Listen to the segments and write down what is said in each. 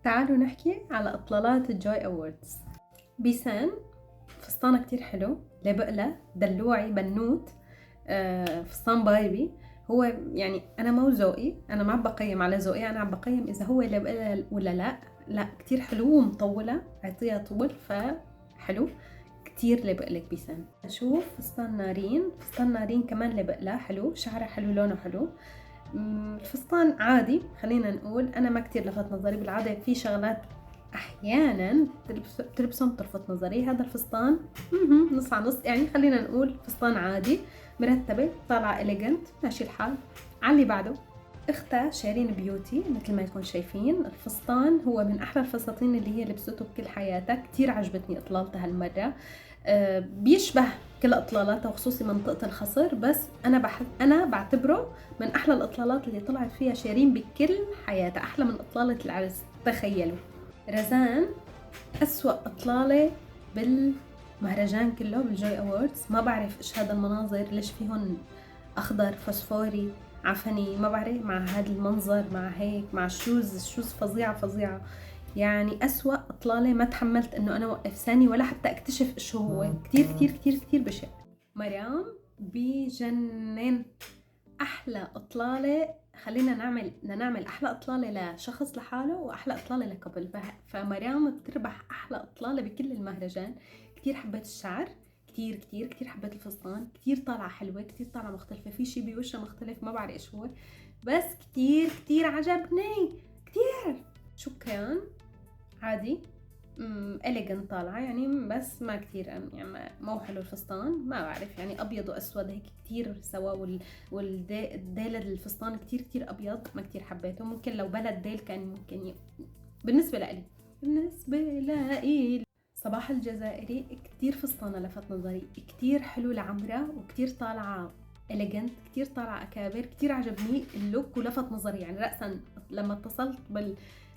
تعالوا نحكي على إطلالات الجوي أووردز. بيسان فستانة كتير حلو، لبقلة دلوعي بنوت، فستان بايبي. هو يعني أنا مو ذوقي، أنا ما عم بقيم على ذوقي، أنا عم بقيم إذا هو لبقلة ولا لا كتير حلو ومطولة، عطيها طول فحلو كتير لبقلك بيسان. نشوف فستان نارين. فستان نارين كمان لبقلة حلو، شعرها حلو، لونه حلو. الفستان عادي، خلينا نقول أنا ما كتير لفت نظري، بالعادة في شغلات أحيانا بتلبسهم تلفت نظري. هذا الفستان نص على نص، يعني خلينا نقول فستان عادي، مرتبة، طالعة إليجنت، ماشي الحال. على اللي بعده اختها شيرين بيوتي. مثل ما يكون شايفين الفستان هو من أحلى الفساتين اللي هي لبسته بكل حياتها، كتير عجبتني إطلالتها هالمرة. بيشبه كل اطلالاتها وخصوصي منطقة الخصر، بس أنا بعتبره من أحلى الإطلالات اللي طلعت فيها شيرين بكل حياتها، أحلى من إطلالة العرس. تخيلوا رزان أسوأ إطلالة بالمهرجان كله، بالجوي أووردز. ما بعرف إيش هذا المناظر، ليش فيهن أخضر فسفوري عفني، ما بعرف، مع هذا المنظر، مع هيك، مع الشوز فظيعة فظيعة. يعني أسوأ إطلالة، ما تحملت إنه أنا وقف ثاني ولا حتى أكتشف إيش هو. كتير كتير كتير كتير بشع. مريم بجنن. أحلى إطلالة، خلينا نعمل أحلى إطلالة لشخص لحاله وأحلى إطلالة لكبل. فمريم بتربح أحلى إطلالة بكل المهرجان. كتير حبيت الشعر، كتير كتير كتير حبيت الفستان، كتير طالعة حلوة، كتير طالعة مختلفة، في شي بوشها مختلف ما بعرف إيش هو، بس كتير كتير عجبني كتير. شو كان عادي، إليجنت طالعة يعني، بس ما كتير يعني مو حلو الفستان، ما بعرف يعني أبيض وأسود هيك كتير سوا، والديل الفستان كتير كتير أبيض، ما كتير حبيته. ممكن لو بلا الديل كان ممكن بالنسبة لإلي صباح الجزائري كتير فستانة لفت نظري، كتير حلو لعمرة وكتير طالعة إليجنت، كتير طالعة أكابر، كتير عجبني اللوك ولفت نظري. يعني رأسا لما اتصلت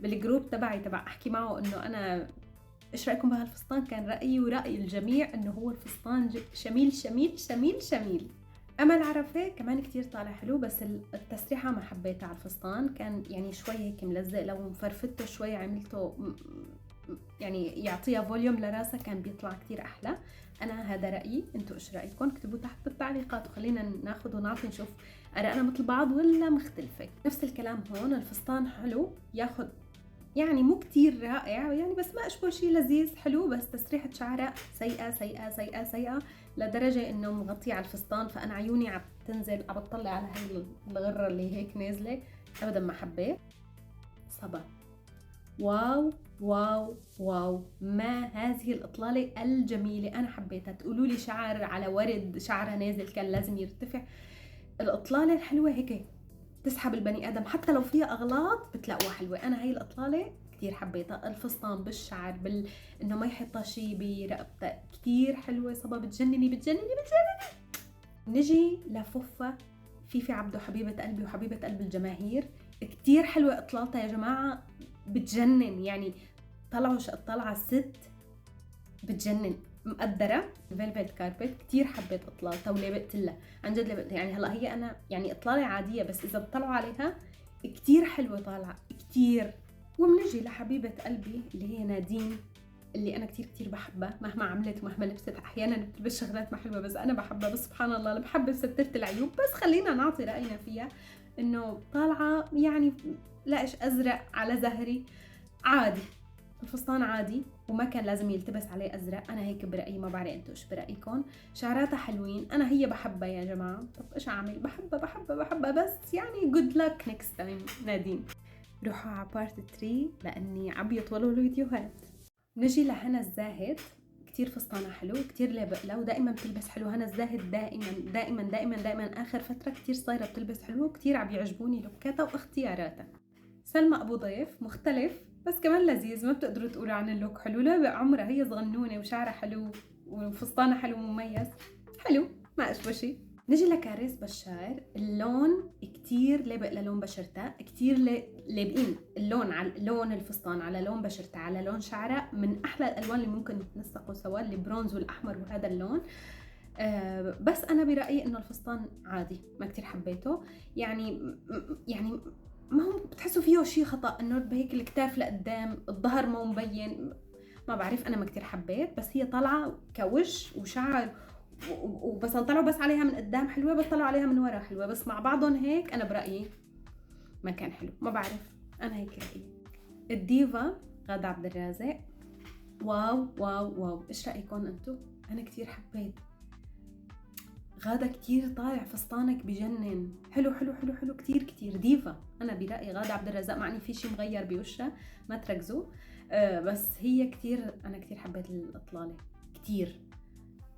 بالجروب تبعي احكي معه انه انا ايش رايكم بهالفستان، كان رايي وراي الجميع انه هو الفستان شميل شميل شميل شميل. امل عرفه كمان كتير طالع حلو، بس التسريحه ما حبيتها على الفستان، كان يعني شوي هيك ملزق، لو فرفته شوي عملته يعني يعطيها فوليوم لراسها كان بيطلع كتير احلى. انا هذا رايي، انتوا ايش رايكم؟ اكتبوا تحت بالتعليقات وخلينا ناخذ ونعطي نشوف ارائنا مثل بعض ولا مختلفه. نفس الكلام هون، الفستان حلو، ياخذ يعني مو كتير رائع يعني، بس ما اشبه شيء لذيذ حلو، بس تسريحة شعرها سيئة سيئة سيئة سيئة لدرجة انه مغطية على الفستان، فانا عيوني عم تنزل، عم بتطلع على هاي الغرة اللي هيك نازلة، ابدا ما حبيت. صبا واو واو واو، ما هذه الإطلالة الجميلة، أنا حبيتها. تقولوا لي شعر على ورد، شعرها نازل كان لازم يرتفع. الإطلالة الحلوة هيك تسحب البني ادم، حتى لو فيها اغلاط بتلاقوها حلوه. انا هاي الاطلاله كتير حبيتها، الفستان بالشعر انه ما يحطها شي برقبتها كتير حلوه. صبا بتجنني بتجنني بتجنني. نجي لفوفا فيفي عبده، حبيبه قلبي وحبيبه قلب الجماهير، كتير حلوه اطلالتها يا جماعه، بتجنن يعني. طلعوا ست بتجنن، مقدرة الفيلفت كاربت، كتير حبيت اطلالتها ولبقت لها عن جد، لبقت يعني. هلا هي انا يعني اطلالة عادية، بس اذا بتطلعوا عليها كتير حلوة طالعة كتير. وبنجي لحبيبة قلبي اللي هي نادين، اللي انا كتير كتير بحبها، مهما عملت ومهما لبست. احيانا بتلبس شغلات ما حلوة بس انا بحبها، بس سبحان الله المحبة سترت العيوب. بس خلينا نعطي رأينا فيها، انه طالعة يعني لا إيش ازرق على زهري عادي، الفستان عادي وما كان لازم يلتبس عليه ازرق. انا هيك برايي، ما بعرف انتوا ايش برايكم. شعراتها حلوين، انا هي بحبها يا جماعه، طب ايش اعمل، بحبها بحبها بحبها، بس يعني جود لك نيكست تايم نادين. روحوا على بارت 3 لاني عم يطولوا الفيديوهات. نجي لهنا الزاهد، كتير فستانها حلو، كتير لابقلة ودائما بتلبس حلو. هنا الزاهد دائما دائما دائما دائما اخر فتره كتير صايره بتلبس حلو، وكتير عم يعجبوني لوكاتها واختياراتها. سلمى ابو ضيف مختلف بس كمان لذيذ، ما بتقدروا تقولوا عن اللوك حلو، لا عمرها هي صغنونه وشعرها حلو وفستانها حلو مميز حلو، ما اشبه شيء. نجي لكاريس بشار، اللون كتير لابق للون بشرتها، كتير لابقين اللون على لون الفستان، على لون بشرتها، على لون شعرها، من احلى الالوان اللي ممكن يتنسقوا سوا، البرونز والاحمر وهذا اللون. بس انا برايي انه الفستان عادي، ما كتير حبيته يعني. يعني ما هو بتحسوا فيه شيء خطأ، انه بهيك الكتاف لقدام، الظهر مو مبين، ما بعرف، انا ما كتير حبيت. بس هي طالعه كوش وشعر وبس طلعوا بس عليها من قدام حلوه، بس طلعوا عليها من ورا حلوه، بس مع بعضهم هيك انا برايي ما كان حلو. ما بعرف، انا هيك رايي. الديفا غادة عبد الرازق، واو واو واو. ايش رايكم انتم؟ انا كتير حبيت غادة، كتير طالع فستانك بجنن، حلو حلو حلو حلو كتير كتير. ديفا انا برايي غادة عبد الرزاق، معني في شيء مغير بوشها ما تركزوا. بس هي كتير، انا كتير حبيت الاطلاله كتير،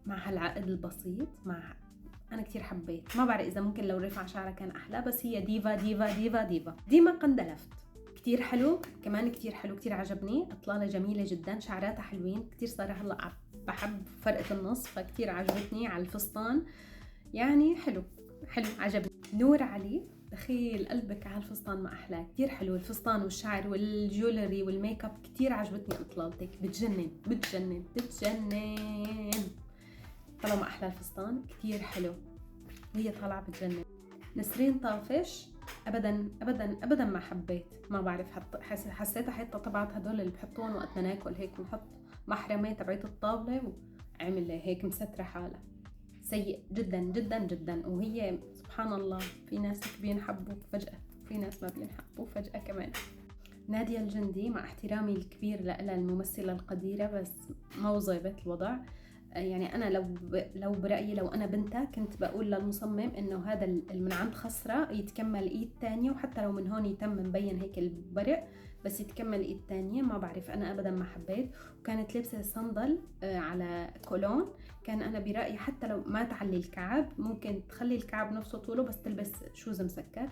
مع هالعقد البسيط، انا كتير حبيت. ما بعرف اذا ممكن لو رفع شعرها كان احلى، بس هي ديفا ديفا ديفا ديفا. ديما قندلفت كتير حلو كمان، كتير حلو، كتير عجبني. اطلاله جميله جدا، شعراتها حلوين كتير. صار هلا بحب فرقه النص، فكتير عجبتني على الفستان، يعني حلو حلو عجبني. نور علي، دخيل قلبك على الفستان ما احلاه، كتير حلو الفستان والشعر والجولري والميك اب، كتير عجبتني اطلالتك، بتجنن بتجنن بتجنن. طلع ما احلى الفستان، كتير حلو وهي طالعه بتجنن. نسرين طافش، ابدا ابدا ابدا ما حبيت، ما بعرف، حسيتها حتى طبعت هدول اللي بحطوهم وقت ما ناكل هيك بنحط محرمه تبعت الطاوله، وعمل هيك مستره حالها، سيء جدا جدا جدا. وهي سبحان الله، في ناس بينحبوا فجأة، في ناس ما بينحبوا فجأة كمان. نادية الجندي، مع احترامي الكبير لها الممثلة القديرة، بس ما وظبت الوضع. يعني أنا لو برأيي، لو أنا بنتها كنت بقول للمصمم إنه هذا من عند خصرة يتكمل إيد تانية، وحتى لو من هون يتم مبين هيك البرق، بس يتكمل إيد تانية. ما بعرف، أنا أبدا ما حبيت. وكانت لابسة صندل على كولون، كان أنا برأيي حتى لو ما تعلي الكعب، ممكن تخلي الكعب نفسه طوله، بس تلبس شوز مسكر.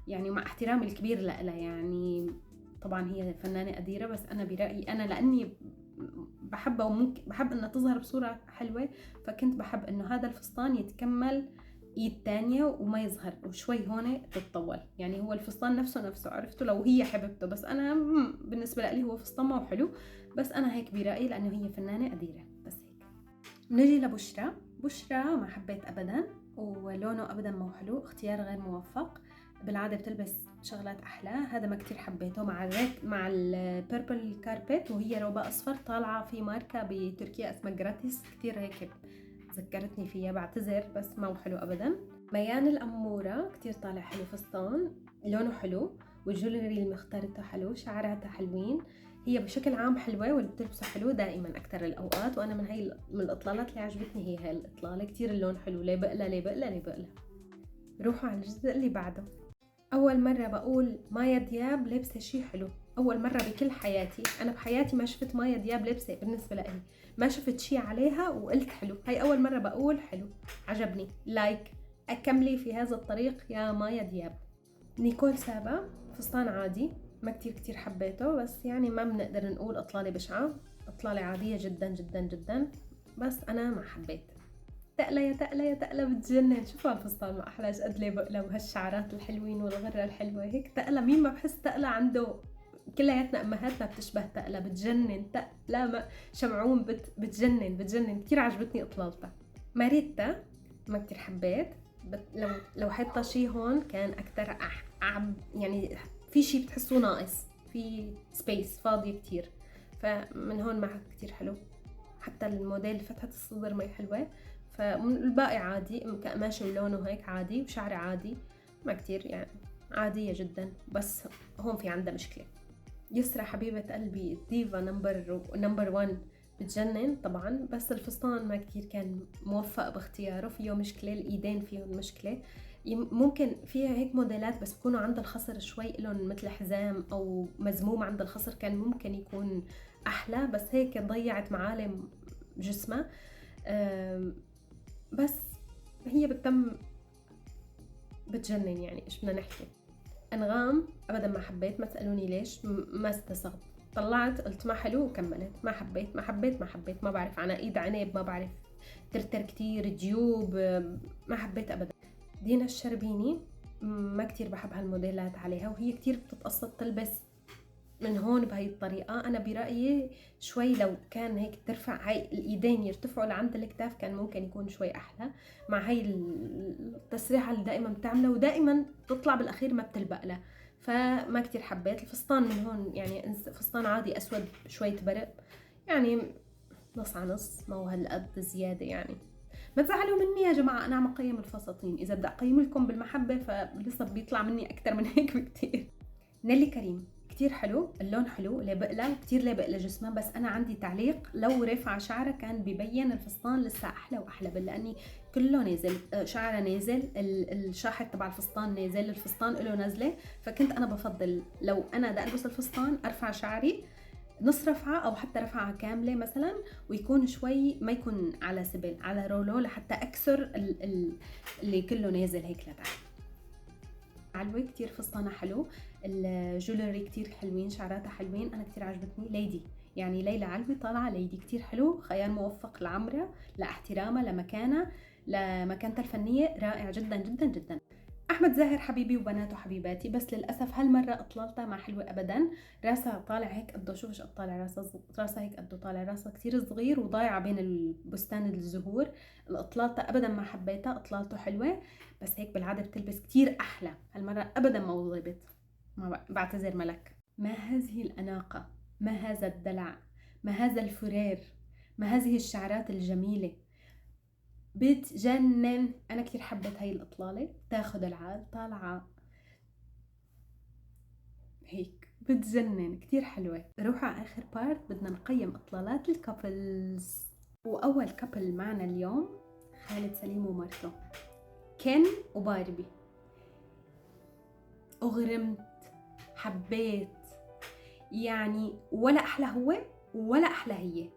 يعني مع احترامي الكبير لها، يعني طبعا هي فنانة قديرة، بس أنا برأيي أنا لأني بحبها وممكن بحب انها تظهر بصورة حلوة، فكنت بحب انه هذا الفستان يتكمل ايد تانية وما يظهر، وشوي هون تتطول. يعني هو الفستان نفسه عرفته لو هي حببته، بس انا بالنسبة لي هو فستان ما هو حلو، بس انا هيك برأيي لانه هي فنانة قديرة. بس هيك. نجي لبشرى. بشرى ما حبيت ابدا، ولونه ابدا ما هو حلو، اختيار غير موفق. بالعاده بتلبس شغلات احلى، هذا ما كتير حبيته. مع البيربل كاربت، وهي روبة اصفر طالعه في ماركه بتركيا اسمها جراتيس، كتير هيك ذكرتني فيها، بعتذر بس ما هو حلو ابدا. ميان الاموره كتير طالع حلو فستان، لونه حلو، والجولري اللي مختارته حلو، شعراتها حلوين. هي بشكل عام حلوه، واللي بتلبسه حلو دائما اكثر الاوقات، وانا من الاطلالات اللي عجبتني هي هاي الاطلاله، كتير اللون حلو، ليه بقلة ليه بقلة ليه بقلة. روحوا على الجزء اللي بعده. اول مره بقول مايا دياب لابسه شيء حلو، اول مره بكل حياتي، انا بحياتي ما شفت مايا دياب لابسه، بالنسبه لي ما شفت شيء عليها وقلت حلو، هاي اول مره بقول حلو، عجبني، لايك، اكملي في هذا الطريق يا مايا دياب. نيكول سابا، فستان عادي، ما كتير حبيته، بس يعني ما بنقدر نقول اطلاله بشعه، اطلاله عاديه جدا جدا جدا، بس انا ما حبيت. تقلة يا تقلة يا تقلة بتجنن، شوفوا الفستان ما أحلاش قد ليه بقلة، وهالشعرات الحلوين والغرة الحلوة هيك. تقلة، مين ما بحس تقلة عنده، كلياتنا أمهاتنا بتشبه تقلة، بتجنن تقلة. ما شمعون بتجنن بتجنن، كتير عجبتني إطلالتها. ماريتا ما كتير حبيت، لو حطها شي هون كان أكتر يعني في شي بتحسوه ناقص، في سبيس فاضية كتير، فمن هون ما كتير حلو. حتى الموديل فتحة الصدر ما حلوة، فالباقي عادي، كقماشة ولونه هيك عادي، وشعري عادي، ما كتير يعني، عادية جدا، بس هون في عندها مشكلة. يسرا حبيبة قلبي، الديفا نمبر 1، بتجنن طبعا، بس الفستان ما كتير كان موفق باختياره، فيه مشكلة، الإيدين فيهم مشكلة. ممكن فيها هيك موديلات بس بكونوا عند الخصر شوي لهم مثل حزام أو مزموم عند الخصر، كان ممكن يكون أحلى، بس هيك ضيعت معالم جسمها. بس هي بتجنن، يعني ايش بدنا نحكي. انغام ابدا ما حبيت، ما تسالوني ليش، ما استصغت، طلعت قلت ما حلو وكملت، ما حبيت ما حبيت ما حبيت، ما بعرف، انا ايد عنب، ما بعرف، ترتر كتير، جيوب، ما حبيت ابدا. دينا الشربيني ما كتير بحب هالموديلات عليها، وهي كتير بتتقصد تلبس من هون بهي الطريقة. أنا برأيي شوي لو كان هيك ترفع هاي الإيدين يرتفعوا لعند الكتاف كان ممكن يكون شوي أحلى، مع هاي التسريحة اللي دائما بتعملها ودائما تطلع بالأخير ما بتلبق لها، فما كتير حبيت الفستان. من هون يعني فستان عادي أسود شوية برق، يعني نص على نص، ما هو هالقد زيادة يعني. ما تزعلوا مني يا جماعة، أنا عم أقيم الفساتين، إذا بدي أقيم لكم بالمحبة فلسه بيطلع مني أكتر من هيك بكتير. نيلي كريم كتير حلو، اللون حلو، لابق لها كتير، لابق لجسمها، بس أنا عندي تعليق، لو رفع شعرها كان ببين الفستان لسه أحلى وأحلى، لأني كله نازل، شعرها نازل، الشاحط تبع الفستان نازل، الفستان له نزلة، فكنت أنا بفضل لو أنا بدي ألبس الفستان أرفع شعري نص رفعة أو حتى رفعة كاملة مثلا، ويكون شوي ما يكون على سبل، على رولو، لحتى أكسر اللي كله نازل هيك لتحت. علوي كتير فستانة حلو، الجولري كتير حلوين، شعراتها حلوين، أنا كتير عجبتني. ليدي يعني ليلى علوي طالعة ليدي كتير حلو، خيار موفق لعمرها، لاحترامها، لمكانها، لمكانتها الفنية، رائع جدا جدا جدا. احمد زاهر حبيبي وبناته حبيباتي، بس للاسف هالمره اطلالتها ما حلوه ابدا، راسها طالع هيك قده، شوف ايش قد طالع راسها هيك قده طالع، راسها كثير صغير وضايعه بين البستان الزهور. الاطلالتها ابدا ما حبيتها، اطلالته حلوه بس هيك بالعاده بتلبس كثير احلى، هالمره ابدا ما وظبت، ما بعتذر ملك. ما هذه الاناقه، ما هذا الدلع، ما هذا الفرير، ما هذه الشعرات الجميله، بتجنن. انا كثير حبيت هاي الاطلاله، تاخد العال طالعه هيك بتجنن، كثير حلوه. نروح على اخر بارت، بدنا نقيم اطلالات الكابلز. واول كابل معنا اليوم خالد سليم ومرته، كين وباربي. اغرمت، حبيت، يعني ولا احلى هو ولا احلى هي،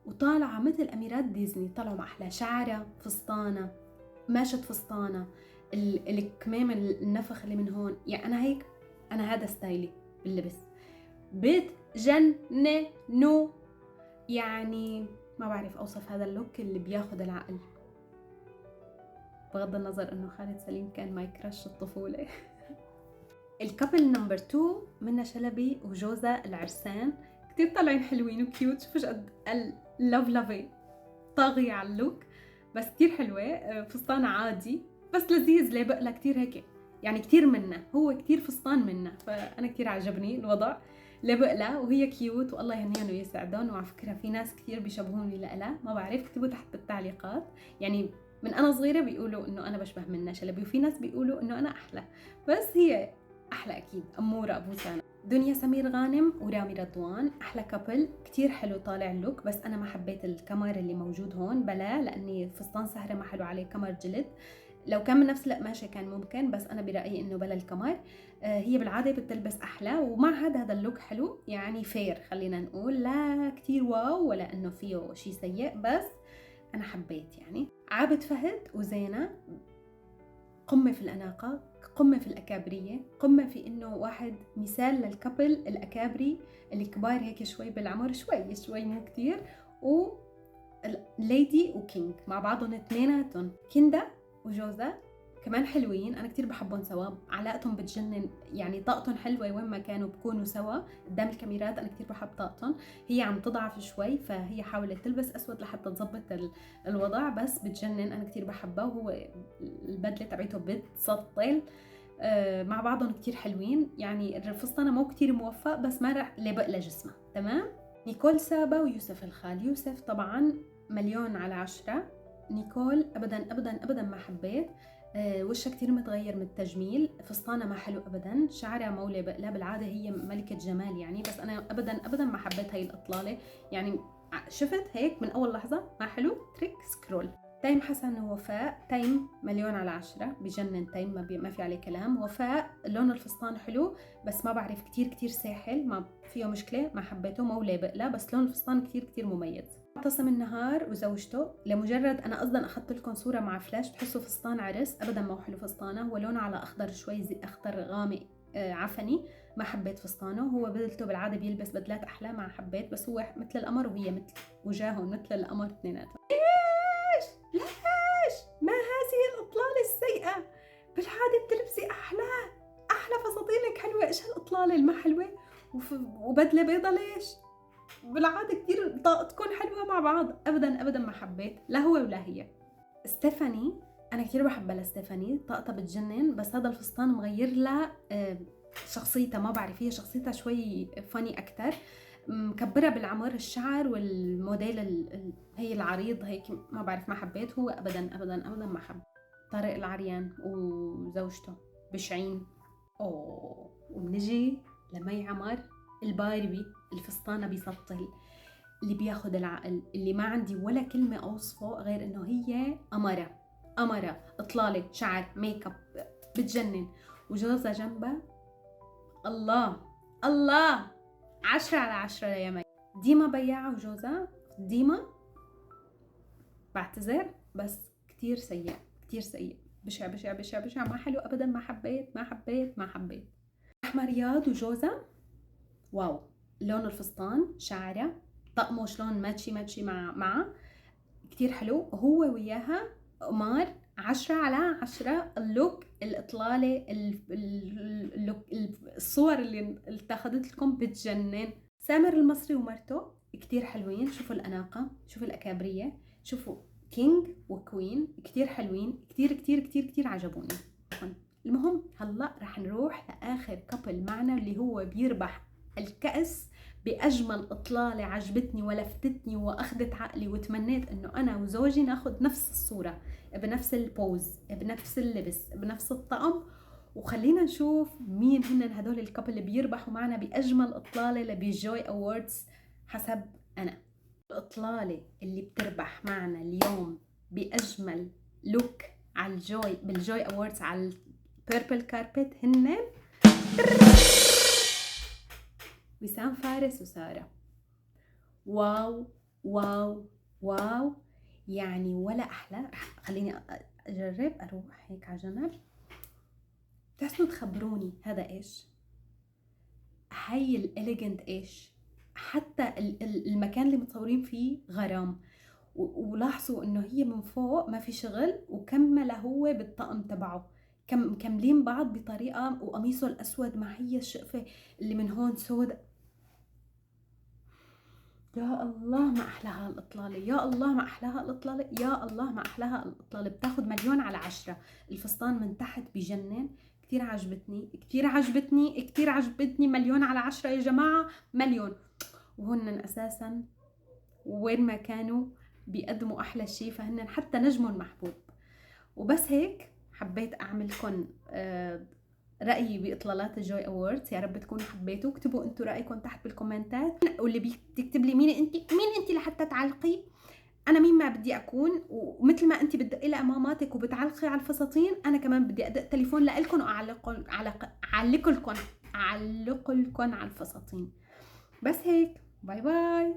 وطالعه مثل اميرات ديزني، طلعوا مع احلى شعرها، فستانه، ماشت فستانه، الكمام النفخ اللي من هون، يعني انا هيك، انا هذا ستايلي باللبس، بتجننوا، يعني ما بعرف اوصف هذا اللوك اللي بياخد العقل، بغض النظر انه خالد سليم كان ماي كراش الطفوله. الكابل نمبر 2 منى شلبي وجوزها العرسان، كتير طالعين حلوين وكيوت، شوفوا قد اللوف لافي طاغية على اللوك، بس كتير حلوة، فستان عادي بس لذيذ، لابق لها كتير هيك، يعني كتير منه، هو كتير فستان منه، فأنا كتير عجبني الوضع، لابق لها وهي كيوت، والله يهنيهم ويسعدهم. وعلى فكرة في ناس كتير بيشبهوني لها، ما بعرف، اكتبوا تحت بالتعليقات، يعني من أنا صغيرة بيقولوا إنه أنا بشبه منى شلبي، وفي ناس بيقولوا إنه أنا أحلى، بس هي أحلى أكيد، أمورة أبو سانا. دنيا سمير غانم ورامي رضوان، أحلى كابل، كتير حلو طالع اللوك، بس أنا ما حبيت الكمر اللي موجود هون، بلا، لأني فستان سهرة ما حلو عليه كمر جلد، لو كان من نفس القماشة كان ممكن، بس أنا برأيي إنه بلا الكمر. هي بالعادة بتلبس أحلى، ومع هذا اللوك حلو، يعني فير خلينا نقول، لا كتير واو ولا إنه فيه شي سيء، بس أنا حبيت. يعني عابد فهد وزينة، قمة في الأناقة، قمة في الأكابرية، قمة في إنه واحد مثال للكابل الأكابري الكبار هيك شوي بالعمر، شوي مو كتير، و ليدي وكينج مع بعضهم اثنيناتهم، كندا وجوزها كمان حلوين، انا كتير بحبهم سوا، علاقتهم بتجنن، يعني طاقتهم حلوه وين ما كانوا بكونوا سوا قدام الكاميرات، انا كتير بحب طاقتهم. هي عم تضعف شوي، فهي حاولت تلبس اسود لحتى تظبط الوضع، بس بتجنن، انا كتير بحبها، وهو البدله تبعته بتسطل، مع بعضهم كتير حلوين، يعني الفستانه مو كتير موفق، بس ما رح لابق لجسمها تمام. نيكول سابا ويوسف الخال، يوسف طبعا مليون على 10، نيكول ابدا ابدا ابدا ما حبيت، وشها كتير متغير من التجميل، فستانها ما حلو ابدا، شعرها مو لابق لها، بالعاده هي ملكه جمال يعني، بس انا ابدا ابدا ما حبيت هاي الاطلاله، يعني شفت هيك من اول لحظه ما حلو، تريك سكرول. تيم حسن ووفاء، تيم مليون على 10، بجنن تيم، ما في عليه كلام. وفاء لون الفستان حلو، بس ما بعرف كتير ساحل، ما فيه مشكله، ما حبيته، مو لابق له، بس لون الفستان كتير مميز. معتصم النهار وزوجته، لمجرد انا اصلا اخذت لكم صوره مع فلاش بتحسوا فستان عرس، ابدا ما هو حلو فستانه، هو لونه على اخضر شوي، زي اخضر غامق، عفني، ما حبيت فستانه، هو بدلته بالعاده بيلبس بدلات احلى، ما حبيت، بس هو مثل القمر وهي مثل وجاههم مثل القمر اثنيناتهم. ليش ما هذه الاطلاله السيئه؟ بالعاده بتلبسي احلى فساتينك حلوه، ايش هالاطلاله الما حلوه؟ وبدله بيضه ليش؟ بالعاده كتير طاقتكم حلوه مع بعض، ابدا ما حبيت، لا هو ولا هي. ستيفاني، انا كتير بحبها لستيفاني، طاقتها بتجنن، بس هذا الفستان مغير لها شخصيتها ما بعرف، هي شخصيتها شوي فاني اكتر، مكبرة بالعمر، الشعر والموديل هي العريض هيك، ما بعرف، ما حبيت. هو ابدا ابدا ابدا ما حب. طارق العريان وزوجته بشعين. اوه. وبنجي لمي عمر، الباربي، الفستانة بيسطل، اللي بياخد العقل، اللي ما عندي ولا كلمة اوصفه غير انه هي قمرة، قمرة، اطلالة، شعر، ميك اب، بتجنن. وجوزها جنبها، الله الله، 10/10 يا مي. ديما بياعة وجوزها، ديما بعتذر بس كتير سيء، كتير سيء، بشع بشع بشع بشع، ما حلو ابدا، ما حبيت ما حبيت ما حبيت. احمد رياض وجوزها، واو، لون الفستان، شعره، طقمه شلون ماتشي ماتشي معه، كتير حلو. هو وياها قمار، 10/10. اللوك، الإطلالة، اللوك، الصور اللي اتخذت لكم بتجنن. سامر المصري ومرته كتير حلوين، شوفوا الأناقة، شوفوا الأكابرية، شوفوا كينج وكوين، كتير حلوين، كتير كتير كتير كتير عجبوني. المهم هلا رح نروح لآخر كابل معنا اللي هو بيربح الكأس بأجمل إطلالة عجبتني ولفتتني وأخذت عقلي، وتمنيت إنه أنا وزوجي ناخد نفس الصورة، بنفس البوز، بنفس اللبس، بنفس الطقم. وخلينا نشوف مين هن هدول الكابل اللي بيربحوا معنا بأجمل إطلالة لبيجوي أووردز حسب أنا. الإطلالة اللي بتربح معنا اليوم بأجمل لوك على الجوي، بالجوي أووردز، على البيربل كاربت، هن وسام فارس وسارة. واو واو واو، يعني ولا أحلى. خليني أجرب أروح هيك على جنب، بتحسنوا تخبروني هذا إيش، هاي الإليجنت إيش، حتى المكان اللي متصورين فيه غرام. ولاحظوا إنه هي من فوق ما في شغل، وكمل هو بالطقم تبعه، مكملين بعض بطريقة، وقميصه الأسود مع هي الشقفة اللي من هون سود. يا الله ما أحلاها الإطلالة، يا الله ما أحلاها الإطلالة، يا الله ما أحلاها الإطلالة. بتاخد 1,000,000/10. الفستان من تحت بجنن، كتير عجبتني كتير عجبتني كتير عجبتني. 1,000,000/10 يا جماعة، مليون. وهن أساسا وين ما كانوا بيقدموا أحلى شي، فهن حتى نجمهم محبوب. وبس هيك حبيت أعملكن رأيي بإطلالات الجوي أووردز. يا رب تكونوا حبيتوا. اكتبوا انتوا رأيكم تحت بالكومنتات، واللي بتكتب لي مين انت لحتى تعلقي، انا مين ما بدي اكون. ومثل ما انت بتدقي لاماماتك وبتعلقي على الفساتين، انا كمان بدي ادق تليفون لكم واعلق لكم على الفساتين. بس هيك، باي باي.